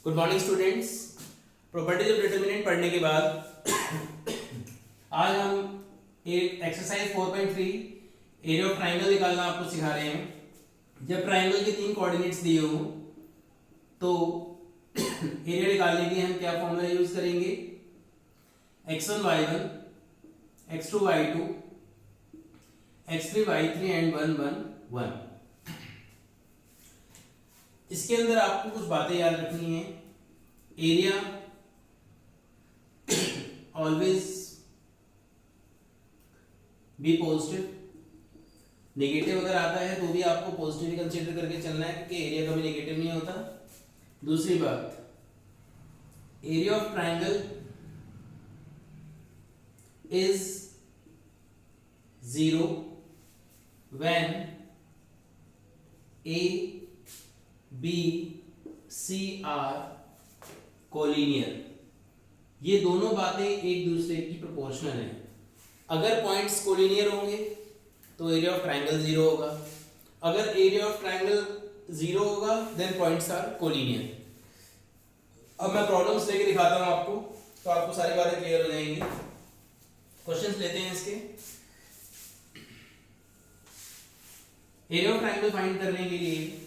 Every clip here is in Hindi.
Good morning students. Properties of determinant पढ़ने के बाद आज हम एक एक्सरसाइज 4.3 एरिया ऑफ ट्राइंगल निकालना आपको सिखा रहे हैं। जब ट्राइंगल के तीन कोऑर्डिनेट्स दिए हो तो एरिया निकालने के लिए हम क्या फॉर्मूला यूज करेंगे, x1 y1, x2 y2, x3 y3 and 1 1 1। इसके अंदर आपको कुछ बातें याद रखनी है। Area always be positive, negative अगर आता है तो भी आपको पॉजिटिव ही कंसीडर करके चलना है क्योंकि एरिया कभी नेगेटिव नहीं होता। दूसरी बात, area of triangle is 0 when A B C are collinear. ये दोनों बातें एक दूसरे की प्रोपोर्शनल हैं। अगर पॉइंट्स कोलिनियर होंगे तो एरिया ऑफ ट्राइंगल 0 होगा। अगर एरिया ऑफ ट्राइंगल 0 होगा देन पॉइंट्स आर कोलिनियर। अब मैं प्रॉब्लम्स लेके दिखाता हूं आपको तो आपको सारी बातें क्लियर हो जाएंगी। क्वेश्चंस लेते हैं इसके। एरिया ऑफ ट्राइंगल फाइंड करने के लिए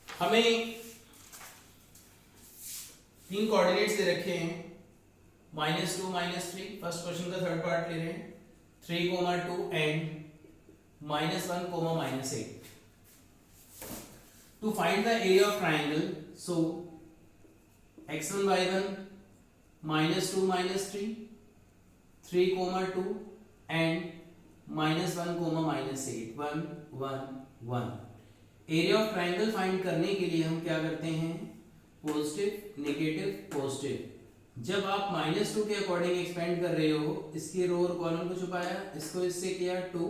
हमें तीन कोऑर्डिनेट्स दे रखे हैं, -2 -3। फर्स्ट क्वेश्चन का थर्ड पार्ट ले रहे हैं, 3, 2 and -1, -8। To find the area of triangle, so x1 y1 -2 -3, 3, 2 and -1, -8, 1 1 1। Area of triangle find करने के लिए हम क्या करते हैं, पॉजिटिव नेगेटिव पॉजिटिव। जब आप -2 के अकॉर्डिंग एक्सपेंड कर रहे हो, इसके रो और कॉलम को छुपाया, इसको इससे किया 2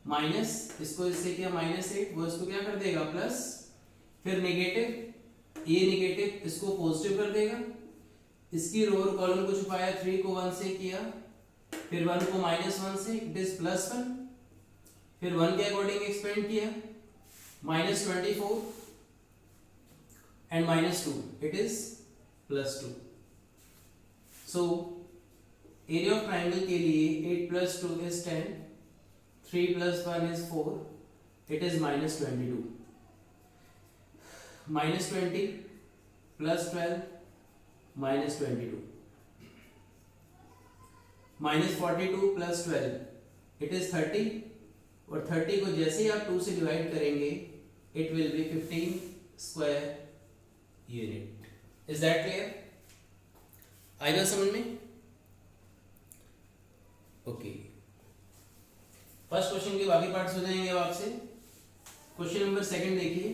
माइनस, इसको इससे किया -8, वो इसको क्या कर देगा प्लस, फिर नेगेटिव, ये नेगेटिव इसको पॉजिटिव कर देगा। इसकी रो और कॉलम को छुपाया, 3 को 1 से किया, फिर 1 को -1 से, इट इज +1, फिर 1 के अकॉर्डिंग एक्सपेंड किया, -24 and -2, it is +2। so area of triangle के लिए 8 + 2 is 10, 3 + 1 is 4, it is -22, -20 + 12 -22, -42 + 12 it is 30, और 30 को जैसे ही आप 2 से डिवाइड करेंगे it will be 15 square unit। is that clear? आएगा समझ में? ओके, फर्स्ट क्वेश्चन के बाकी पार्ट्स हो जाएंगे अब आपसे। क्वेश्चन नंबर सेकंड देखिए।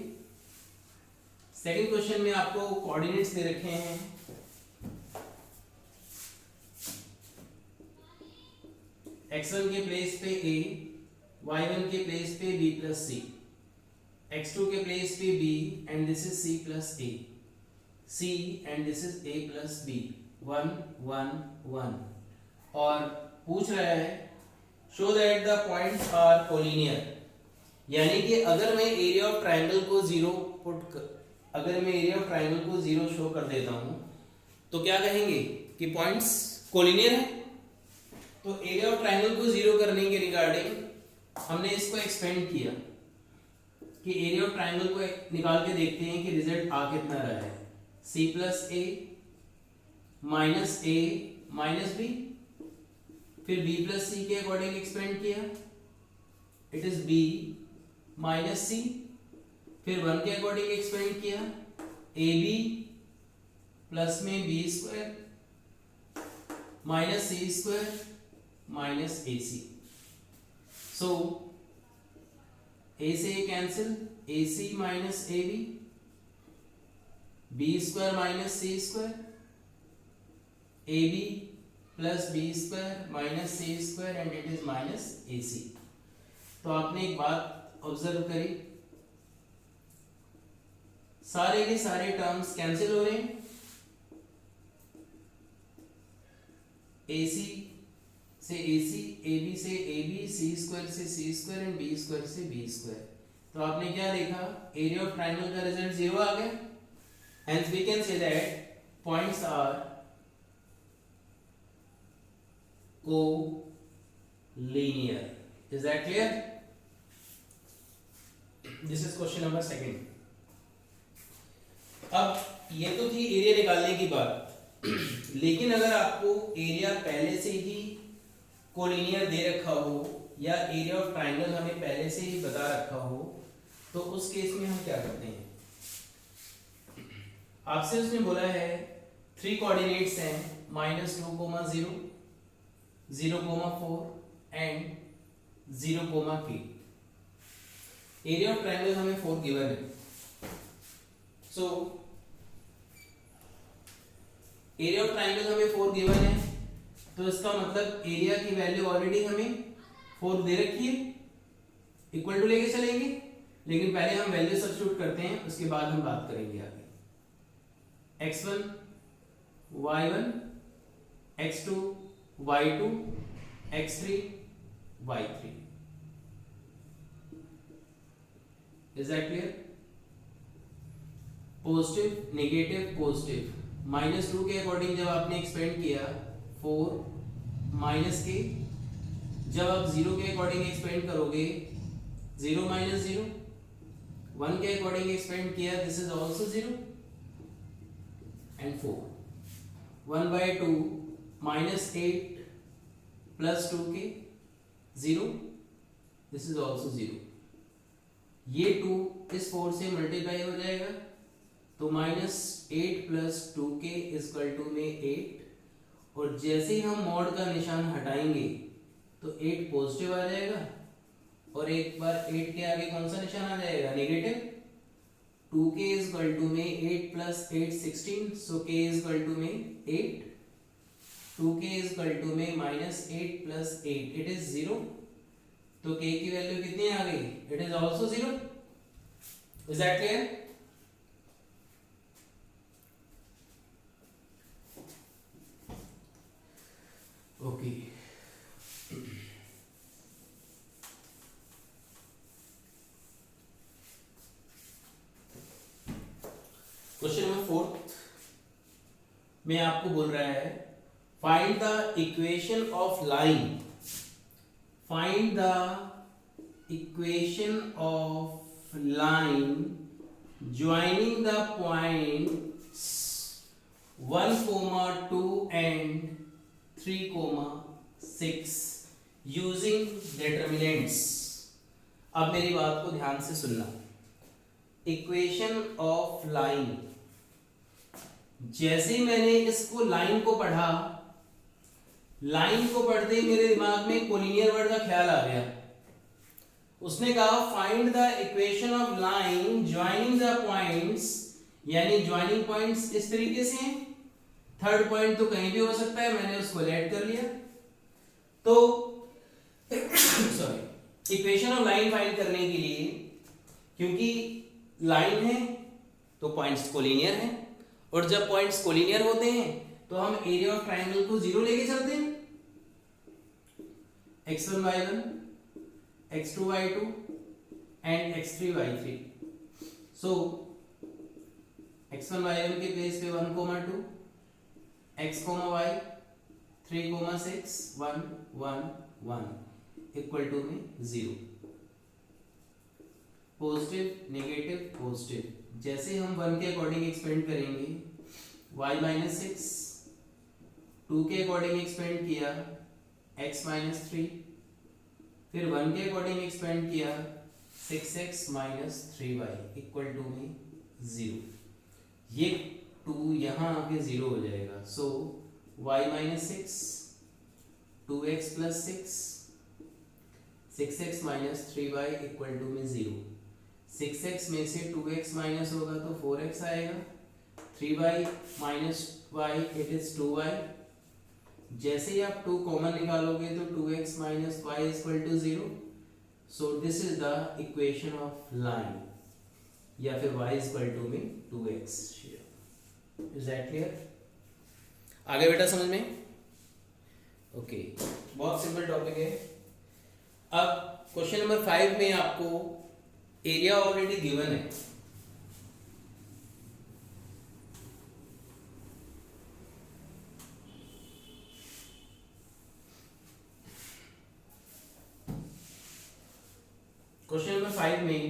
सेकंड क्वेश्चन में आपको कोऑर्डिनेट्स दे रखे हैं, x1 के प्लेस पे a, y1 के प्लेस पे b + c, x2 के प्लेस पे b and this is c + a, c and this is a + b, 1 1 1। और पूछ रहा है show that the points are collinear. यानी कि अगर मैं एरिया ऑफ ट्राइंगल को 0 अगर मैं एरिया ऑफ ट्राइंगल को 0 शो कर देता हूं तो क्या कहेंगे कि पॉइंट्स कोलिनियर है। तो एरिया ऑफ ट्राइंगल को 0 करने के रिगार्डिंग हमने इसको एक्सपेंड किया कि एरिया ऑफ ट्राइंगल को निकाल के देखते हैं कि रिजल्ट आ कितना रहा है, c + a - b, फिर b + c के अकॉर्डिंग एक्सपेंड किया, इट इज b - c, फिर 1 के अकॉर्डिंग एक्सपेंड किया, ab प्लस में b² - c² - ac। So a से a cancel, ac - ab, b² - c², ab + b² - c² and it is -ac। तो आपने एक बात ऑब्जर्व करी, सारे के सारे टर्म्स कैंसिल हो रहे हैं। ac से AC, AB से AB, C² से C² एंड B² से B²। तो आपने क्या देखा, एरिया ऑफ ट्राइंगल का रिजल्ट 0 आ गया। hence we can say that points are co-linear. Is that clear? This is question number 2. अब ये तो थी एरिया निकालने की बात, लेकिन अगर आपको एरिया पहले से ही कोलिनियर दे रखा हो या एरिया ऑफ ट्राइंगल हमें पहले से ही बता रखा हो, तो उस केस में हम क्या करते हैं? आपसे उसने बोला है 3 कोऑर्डिनेट्स हैं -2, 0, 0, 4 and 0, k. Area of triangle हमें 4 गिवन है. सो एरिया ऑफ ट्राइंगल हमें 4 गिवन है, तो इसका मतलब एरिया की वैल्यू ऑलरेडी हमें 4 दे रखी है, इक्वल टू लेके चलेंगे. लेकिन पहले हम वैल्यू सब्स्टिट्यूट करते हैं, उसके बाद हम बात करेंगे आगे. x1 y1, x2 y2, x3 y3. Is that clear? Positive, negative, positive. -2 के अकॉर्डिंग जब आपने एक्सपेंड किया 4 -k, जब आप 0 के अकॉर्डिंग एक्सपेंड करोगे 0 -0, 1 के अकॉर्डिंग एक्सपेंड किया this is also 0 and 4. 1/2 -8 + 2k 0, this is also 0. ये 2 इस 4 से मल्टीप्लाई हो जाएगा, तो -8 + 2k = में 8, और जैसे ही हम मॉड का निशान हटाएंगे तो 8 पॉजिटिव आ जाएगा, और एक बार 8 के आगे कौन सा निशान आ जाएगा? नेगेटिव. 2k = में 8 + 8 16, so k = में 8. 2k = में -8 + 8, it is 0. तो k की वैल्यू कितनी आ गई? It is also 0. Is that clear? Okay. Question number 4 में आपको बोल रहा है find the equation of line. Find the equation of line joining the points 1, 2 and 3, 6 using determinants. अब मेरी बात को ध्यान से सुनना. इक्वेशन ऑफ लाइन, जैसे मैंने इसको लाइन को पढ़ा, लाइन को पढ़ते ही मेरे दिमाग में कोलिनियर वर्ड का ख्याल आ गया. उसने कहा find the equation of line joining the points, यानी ज्वाइनिंग पॉइंट्स इस तरीके से हैं. थर्ड पॉइंट तो कहीं भी हो सकता है, मैंने उसको ऐड कर लिया. तो sorry, equation of line find करने के लिए, क्योंकि लाइन है तो पॉइंट्स कोलिनियर हैं, और जब पॉइंट्स कोलिनियर होते हैं तो हम एरिया ऑफ ट्राइंगल को 0 लेके चलते हैं. x1 y1, x2 y2 and x3 y3. So x1 y1 के प्लेस पे 1, 2, x, y 3, 6 1, 1, 1 = में 0. Positive, negative, positive. जैसे हम 1 के अकॉर्डिंग एक्सपेंड करेंगे y -6, 2 के अकॉर्डिंग एक्सपेंड किया x -3, फिर 1 के अकॉर्डिंग एक्सपेंड किया 6x - 3y = में 0. ये 2 यहाँ आके 0 हो जाएगा. सो y -6 2x + 6 6x - 3y = में 0. 6x में से 2x माइनस होगा तो 4x आएगा. 3y - y it is 2y. जैसे ही आप 2 कॉमन निकालोगे तो 2x - y = 0. So this is the equation of line, या फिर y = में 2x. Is that clear? आगे बेटा समझ में? ओके, बहुत सिंपल टॉपिक है. अब क्वेश्चन नंबर 5 में आपको एरिया ऑलरेडी गिवन है. क्वेश्चन नंबर 5 में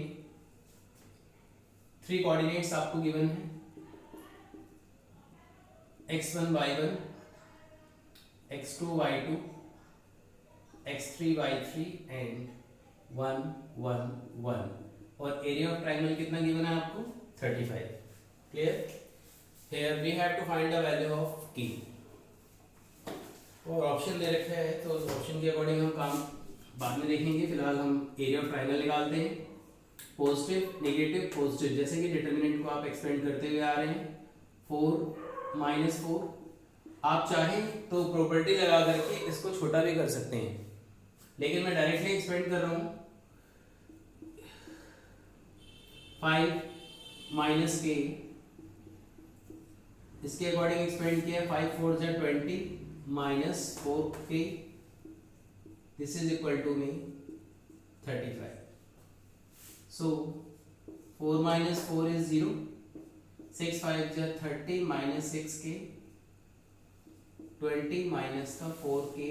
3 कोऑर्डिनेट्स आपको गिवन है, x1 y1, x2 y2, x3 y3 and 1 1 1 और एरिया ऑफ ट्रायंगल कितना गिवन है आपको 35. Clear. Here we have to find the value of k और ऑप्शन दे रखे हैं तो ऑप्शन के अकॉर्डिंग हम काम बाद में देखेंगे. फिलहाल हम एरिया ऑफ ट्रायंगल निकालते हैं. पॉजिटिव नेगेटिव पॉजिटिव जैसे कि डिटरमिनेंट को आप एक्सपेंड करते हुए आ रहे हैं. 4 माइनस 4 आप चाहें तो प्रॉपर्टी लगा करके इसको छोटा भी कर सकते हैं, लेकिन मैं डायरेक्टली एक्सपेंड कर रहा हूँ. 5 माइनस के इसके अकॉर्डिंग एक्सपेंड किया. 5 4 जा 20 minus 4k this is equal to me 35. So 4 minus 4 is 0. 6 5 जा 30 minus 6k 20 minus का 4k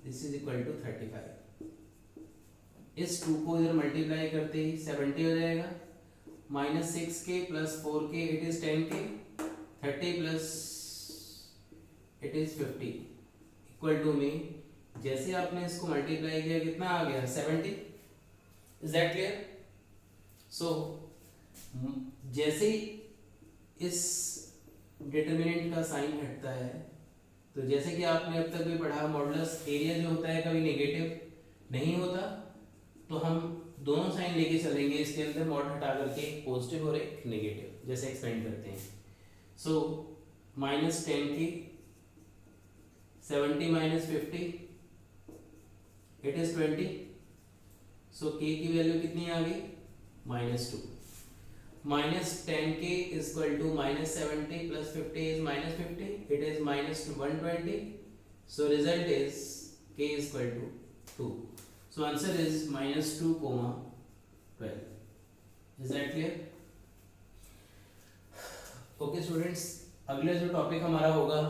this is equal to 35. इस 2 को इधर मल्टीप्लाई करते ही 70 हो जाएगा. Minus 6k plus 4k it is 10k. 30 plus it is 50 equal to me. जैसे आपने इसको मल्टीप्लाई किया कितना आ गया 70. Is that clear. सो जैसे ही इस डिटरमिनेंट का साइन हटता है तो जैसे कि आपने अब तक भी पढ़ा मॉडुलस एरिया जो होता है कभी नेगेटिव नहीं होता, तो हम दोनों साइन लेके चलेंगे इसके अंदर. मॉड हटा करके एक पॉजिटिव और एक नेगेटिव जैसे एक्सपेंड करते हैं. So minus 10k 70 minus 50 it is 20. So k की वैल्यू कितनी आ गई -2. Minus 10k is equal to minus 70 plus 50 is minus 50 it is minus 120. So result is k is equal to 2. So answer is -2, 12. Is that clear. Okay students, अगले जो टॉपिक हमारा होगा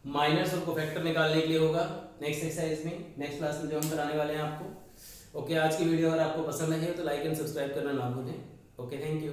माइनस और कोफैक्टर निकालने के लिए होगा नेक्स्ट एक्सरसाइज में, नेक्स्ट क्लास में जो हम कराने वाले हैं आपको. ओके आज की वीडियो अगर आपको पसंद आई है तो लाइक एंड सब्सक्राइब करना ना भूलें. Okay thank you.